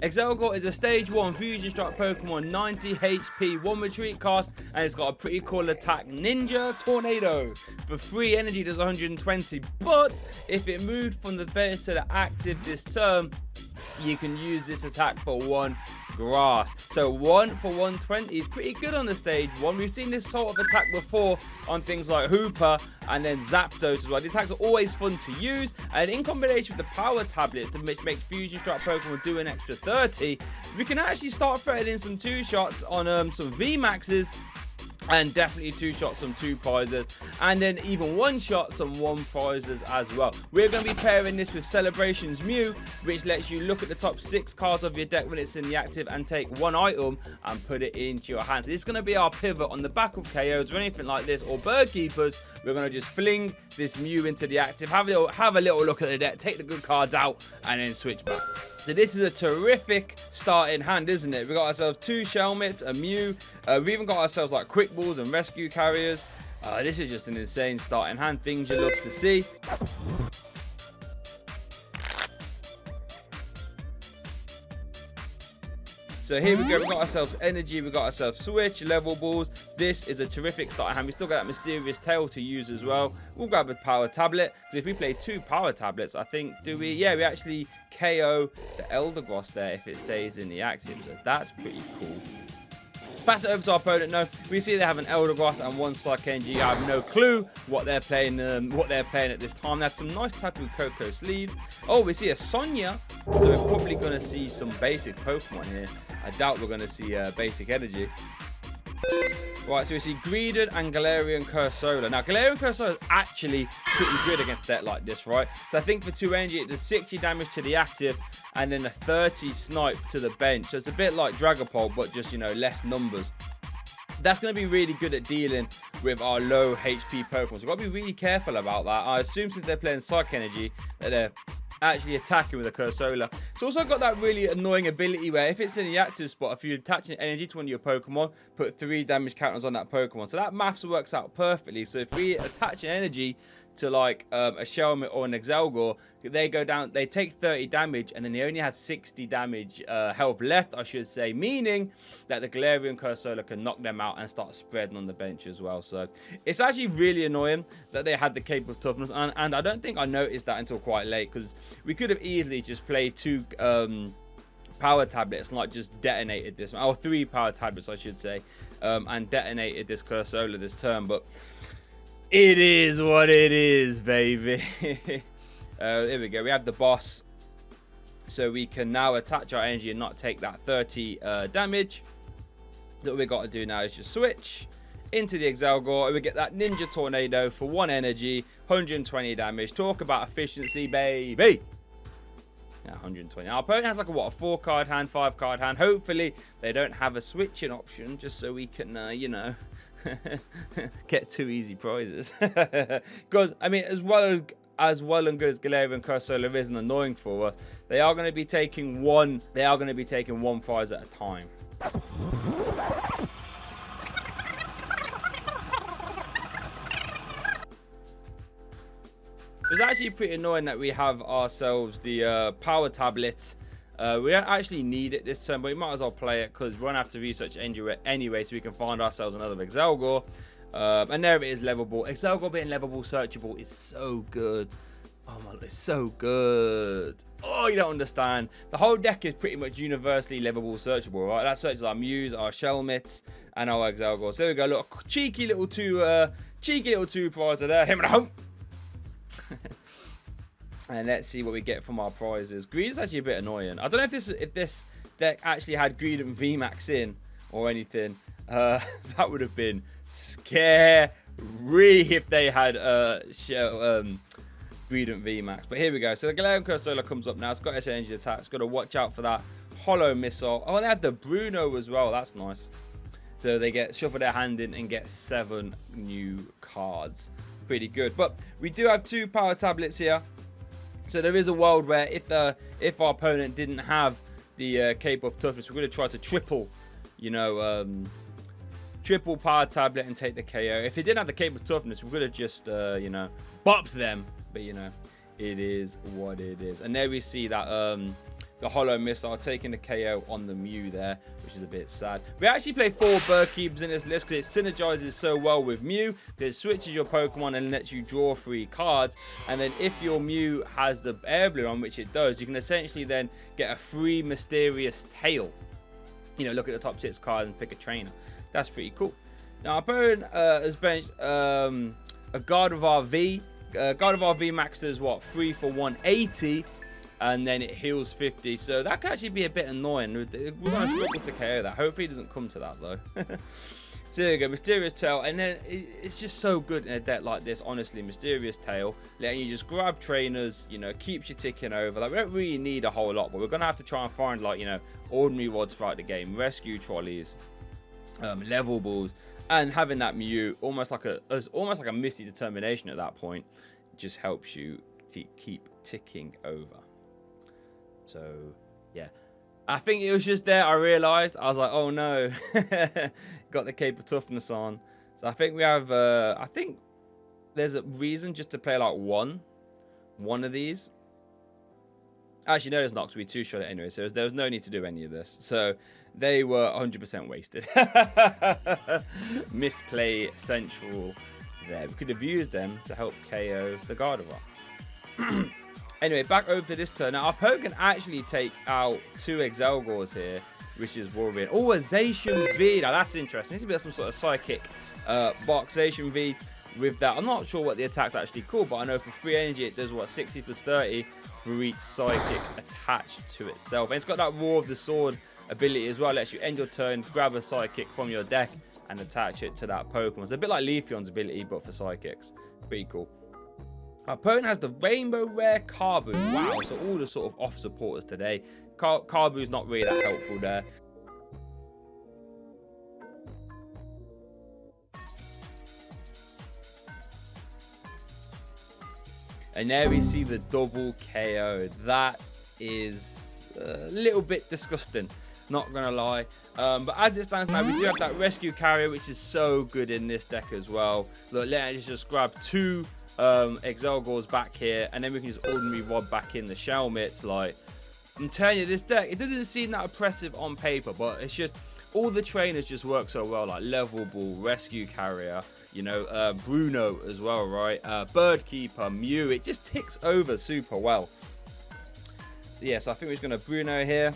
Accelgor is a stage 1 fusion strike Pokemon, 90 HP, 1 retreat cast, and it's got a pretty cool attack, Ninja Tornado. For 3 energy does 120, but if it moved from the bench to the active this turn, you can use this attack for 1 grass. So 1 for 120 is pretty good on the stage 1. We've seen this sort of attack before on things like Hooper and then Zapdos as well. The attacks are always fun to use, and in combination with the Power Tablet to make Fusion Strike Pokemon do an extra 30, we can actually start throwing in some 2-shots on some VMAXs, and definitely 2-shots on 2 prizes, and then even 1-shots on 1 prizes as well. We're going to be pairing this with Celebrations Mew, which lets you look at the top 6 cards of your deck when it's in the active and take 1 item and put it into your hands. This is going to be our pivot on the back of KOs or anything like this, or Bird Keepers. We're going to just fling this Mew into the active, have a little look at the deck, take the good cards out, and then switch back. So this is a terrific starting hand, isn't it? We got ourselves 2 Shelmets, a Mew. We even got ourselves like Quick Balls and Rescue Carriers. This is just an insane starting hand. Things you love to see. So here we go, we got ourselves Energy, we got ourselves Switch, Level Balls. This is a terrific starting hand. We still got that Mysterious Tail to use as well. We'll grab a Power Tablet. So if we play 2 Power Tablets, I think, we actually KO the Eldegoss there if it stays in the active. So that's pretty cool. Pass it over to our opponent. No, we see they have an Eldegoss and 1 Psych-Energy. I have no clue what they're playing. At this time. They have some nice type with Coco Sleeve. Oh, we see a Sonya. So we're probably going to see some basic Pokemon here. I doubt we're going to see basic Energy. Right, so we see Greedent and Galarian Cursola. Now, Galarian Cursola is actually pretty good against a deck like this, right? So I think for 2 energy, it does 60 damage to the active and then a 30 snipe to the bench. So it's a bit like Dragapult, but just, less numbers. That's going to be really good at dealing with our low HP Pokemon. So we've got to be really careful about that. I assume since they're playing Psych Energy, that they're actually attacking with a Cursola. It's also got that really annoying ability where if it's in the active spot, if you attach an energy to one of your Pokemon, put 3 damage counters on that Pokemon. So that maths works out perfectly. So if we attach an energy to like a Shelmet or an Accelgor, they go down, they take 30 damage and then they only have 60 damage health left, I should say, meaning that the Galarian Cursola can knock them out and start spreading on the bench as well. So it's actually really annoying that they had the Cape of Toughness, and I don't think I noticed that until quite late, because we could have easily just played 2 Power Tablets and like just detonated this, or 3 Power Tablets I should say, and detonated this Cursola this turn, but it is what it is, baby. Here we go. We have the boss. So we can now attach our energy and not take that 30 damage. What we got to do now is just switch into the Accelgor. And we get that Ninja Tornado for 1 energy, 120 damage. Talk about efficiency, baby. Yeah, 120. Our opponent has like a 4-card hand, 5-card hand. Hopefully they don't have a switching option, just so we can, get 2 easy prizes. Because I mean, as well and good as Galarian Cursola is and annoying for us, they are going to be taking one prize at a time. It's actually pretty annoying that we have ourselves the Power Tablet. We don't actually need it this turn, but we might as well play it because we're going to have to research anyway, so we can find ourselves another Accelgor. And there it is, Level Ball. Accelgor being Level Ball searchable is so good. Oh my, it's so good. Oh, you don't understand. The whole deck is pretty much universally Level Ball searchable, right? That searches our Mews, our Shelmets, and our Accelgor. So there we go. Look, cheeky little two prizes there. Him and home. And let's see what we get from our prizes. Greed is actually a bit annoying. I don't know if this deck actually had Greed and VMAX in or anything. That would have been scary if they had Greed and VMAX. But here we go. So the Galarian Cursola comes up now. It's got its energy attack. It's got to watch out for that Hollow Missile. Oh, and they had the Bruno as well. That's nice. So they shuffle their hand in and get 7 new cards. Pretty good. But we do have 2 Power Tablets here. So there is a world where if our opponent didn't have the Cape of Toughness, we're going to try to triple Power Tablet and take the KO. If it didn't have the Cape of Toughness, we could have just bopped them. But it is what it is. And there we see that the Hollow Missile, taking the KO on the Mew there, which is a bit sad. We actually play 4 Bird Keepers in this list because it synergizes so well with Mew, because it switches your Pokemon and lets you draw 3 cards. And then if your Mew has the Air Balloon on, which it does, you can essentially then get a free Mysterious Tail. You know, look at the top 6 cards and pick a trainer. That's pretty cool. Now, our opponent has benched a Gardevoir V. Gardevoir V maxed as what, 3 for 180, and then it heals 50. So that could actually be a bit annoying. We're going to struggle to KO that. Hopefully it doesn't come to that though. So there you go, Mysterious Tail, and then it's just so good in a deck like this. Honestly, Mysterious Tail, letting you just grab trainers, you know, keeps you ticking over. Like, we don't really need a whole lot, but we're gonna have to try and find, like, you know, ordinary rods throughout the game, rescue trolleys, level balls, and having that Mew almost like a misty determination at that point just helps you keep ticking over. So yeah, I think it was just there I realized, I was like, oh no, got the Cape of Toughness on. So I think we have I think there's a reason just to play like one of these. Actually, no, there's not, because we 2-shot it anyway, so there was no need to do any of this. So they were 100% wasted. Misplay central there. We could have used them to help KO the Gardevoir. Anyway, back over to this turn. Now, our opponent can actually take out 2 Accelgors here, which is worrying. Oh, a Zacian V. Now, that's interesting. This would be some sort of psychic box. Zacian V with that. I'm not sure what the attack's actually called, but I know for 3 energy, it does, what, 60 plus 30 for each psychic attached to itself. And it's got that Roar of the Sword ability as well. It lets you end your turn, grab a psychic from your deck, and attach it to that Pokemon. It's a bit like Leafeon's ability, but for psychics. Pretty cool. Our opponent has the Rainbow Rare Carbu. Wow, so all the sort of off supporters today. Carbu's not really that helpful there. And there we see the double KO. That is a little bit disgusting, not gonna lie. But as it stands now, we do have that Rescue Carrier, which is so good in this deck as well. Look, let's just grab 2 Accelgors back here, and then we can just Ordinary Rod back in the Shelmets. Like, I'm telling you, this deck, it doesn't seem that oppressive on paper, but it's just all the trainers just work so well, like Level Ball, Rescue Carrier, you know, Bruno as well, right? Bird Keeper, Mew, it just ticks over super well. Yes, I think we're just going to Bruno here,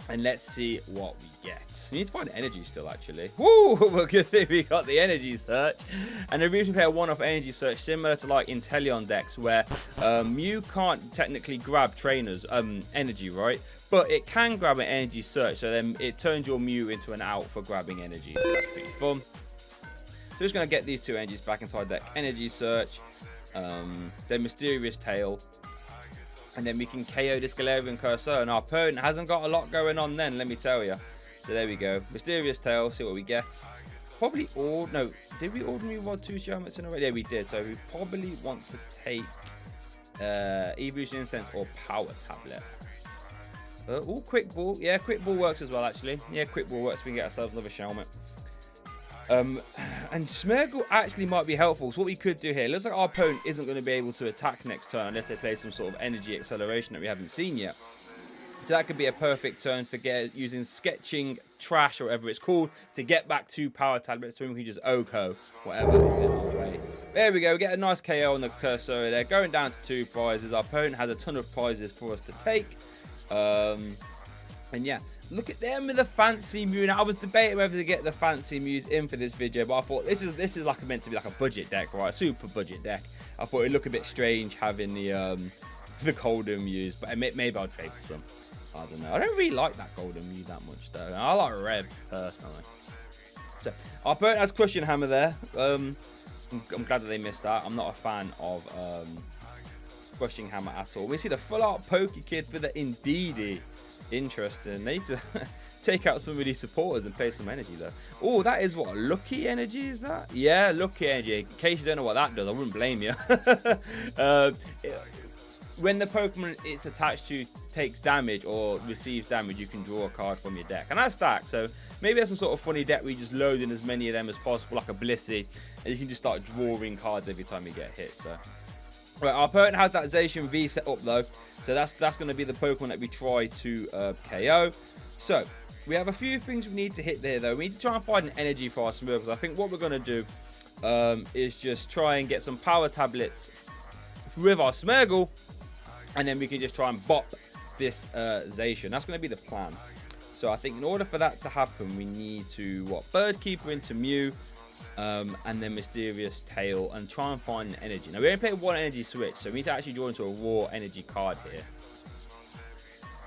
and let's see what we get. We need to find energy still, actually. Woo! Well, good thing we got the Energy Search. And the reason we play a one-off Energy Search, similar to like Inteleon decks, where Mew can't technically grab trainers, energy, right? But it can grab an Energy Search, so then it turns your Mew into an out for grabbing energy. So that's pretty fun. So we're just going to get these 2 energies back into our deck. Energy Search, then Mysterious Tail, and then we can KO this Galarian Cursor. And our opponent hasn't got a lot going on then, let me tell you. So there we go. Mysterious Tail, see what we get. Probably all... No, did we Ordinary Rod 2 Shelmets in a row? Yeah, we did. So we probably want to take Evolution Incense or Power Tablet. Oh, Quick Ball. Yeah, Quick Ball works as well, actually. Yeah, Quick Ball works. We can get ourselves another Shelmet. And Smeargle actually might be helpful. So what we could do here, looks like our opponent isn't going to be able to attack next turn unless they play some sort of energy acceleration that we haven't seen yet. So that could be a perfect turn for using Sketching Trash or whatever it's called to get back 2 Power Tablets, so we can just ohko whatever is in our way. There we go, we get a nice KO on the Cursor there, going down to 2 prizes. Our opponent has a ton of prizes for us to take. And yeah, look at them with the fancy Mew. Now, I was debating whether to get the fancy Mews in for this video, but I thought this is like meant to be like a budget deck, right? Super budget deck. I thought it'd look a bit strange having the golden Mews, but maybe I'll trade for some. I don't know. I don't really like that golden Mew that much though. I like Rebs personally. So our opponent has Crushing Hammer there. I'm glad that they missed that. I'm not a fan of Crushing Hammer at all. We see the full art Pokekid for the Indeedee. Interesting. They need to take out some of these supporters and play some energy though. Oh, that is what, Lucky Energy is that? Yeah, Lucky Energy. In case you don't know what that does, I wouldn't blame you. When the Pokemon it's attached to takes damage or receives damage, you can draw a card from your deck. And that's stacked. So maybe there's some sort of funny deck where you just load in as many of them as possible, like a Blissey, and you can just start drawing cards every time you get hit. So Right, our opponent has that Zacian V set up though, so that's going to be the Pokemon that we try to KO. So we have a few things we need to hit there though. We need to try and find an energy for our Smeargle, because I think what we're going to do is just try and get some power tablets with our Smeargle, and then we can just try and bop this Zacian. That's going to be the plan. So I think in order for that to happen, we need to Bird Keeper into Mew, and then Mysterious Tail, and try and find an energy. Now we only play one energy switch, so we need to actually draw into a raw energy card here,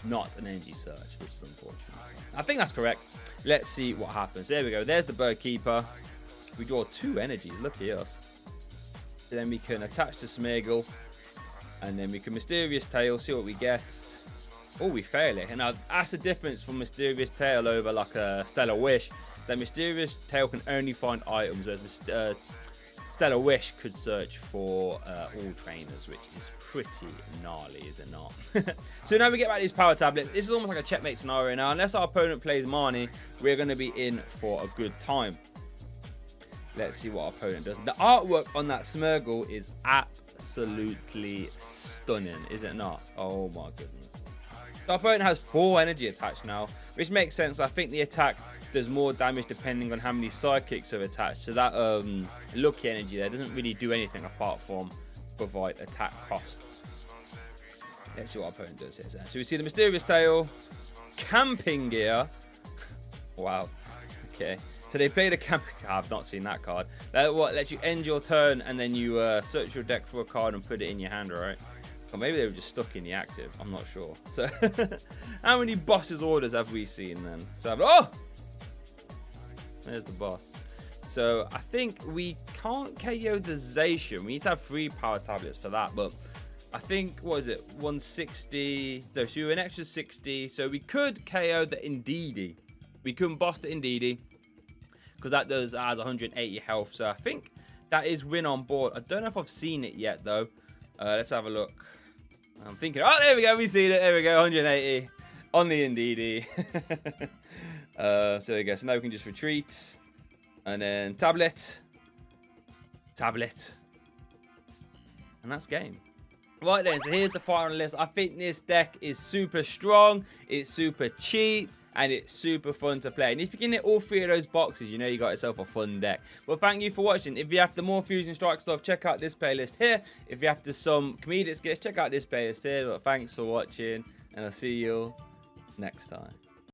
not an energy search, which is unfortunate. I think that's correct. Let's see what happens. There we go. There's the Bird Keeper. We draw 2 energies. Look at us. Then we can attach to Smeargle, and then we can Mysterious Tail, see what we get. Oh, we fail it. And now that's the difference from Mysterious Tail over like a Stellar Wish. That Mysterious Tail can only find items, whereas Stellar Wish could search for all trainers, which is pretty gnarly, is it not? So now we get back to these power tablets. This is almost like a checkmate scenario now. Unless our opponent plays Marnie, we're going to be in for a good time. Let's see what our opponent does. The artwork on that Smeargle is absolutely stunning, is it not? Oh my goodness. So our opponent has 4 energy attached now, which makes sense. I think the attack does more damage depending on how many sidekicks are attached. So that lucky energy there doesn't really do anything apart from provide attack cost. Let's see what our opponent does here. So we see the Mysterious Tail, Camping Gear. Wow. Okay. So they played a camping. I've not seen that card. That lets you end your turn and then you search your deck for a card and put it in your hand, right? Or maybe they were just stuck in the active. I'm not sure. So how many boss's orders have we seen then? So oh, there's the boss. So I think we can't KO the Zacian. We need to have 3 power tablets for that. But I think, what is it? 160. So an extra 60. So we could KO the Indeedee. We couldn't boss the Indeedee, because that has 180 health. So I think that is win on board. I don't know if I've seen it yet though. Let's have a look. I'm thinking, oh, there we go. We've seen it. There we go. 180 on the Indeedee. So there we go. So now we can just retreat. And then tablet. And that's game. Right then. So here's the final list. I think this deck is super strong. It's super cheap. And it's super fun to play. And if you can hit all 3 of those boxes, you know you got yourself a fun deck. Well, thank you for watching. If you're after more Fusion Strike stuff, check out this playlist here. If you're after some comedic skits, check out this playlist here. But thanks for watching, and I'll see you next time.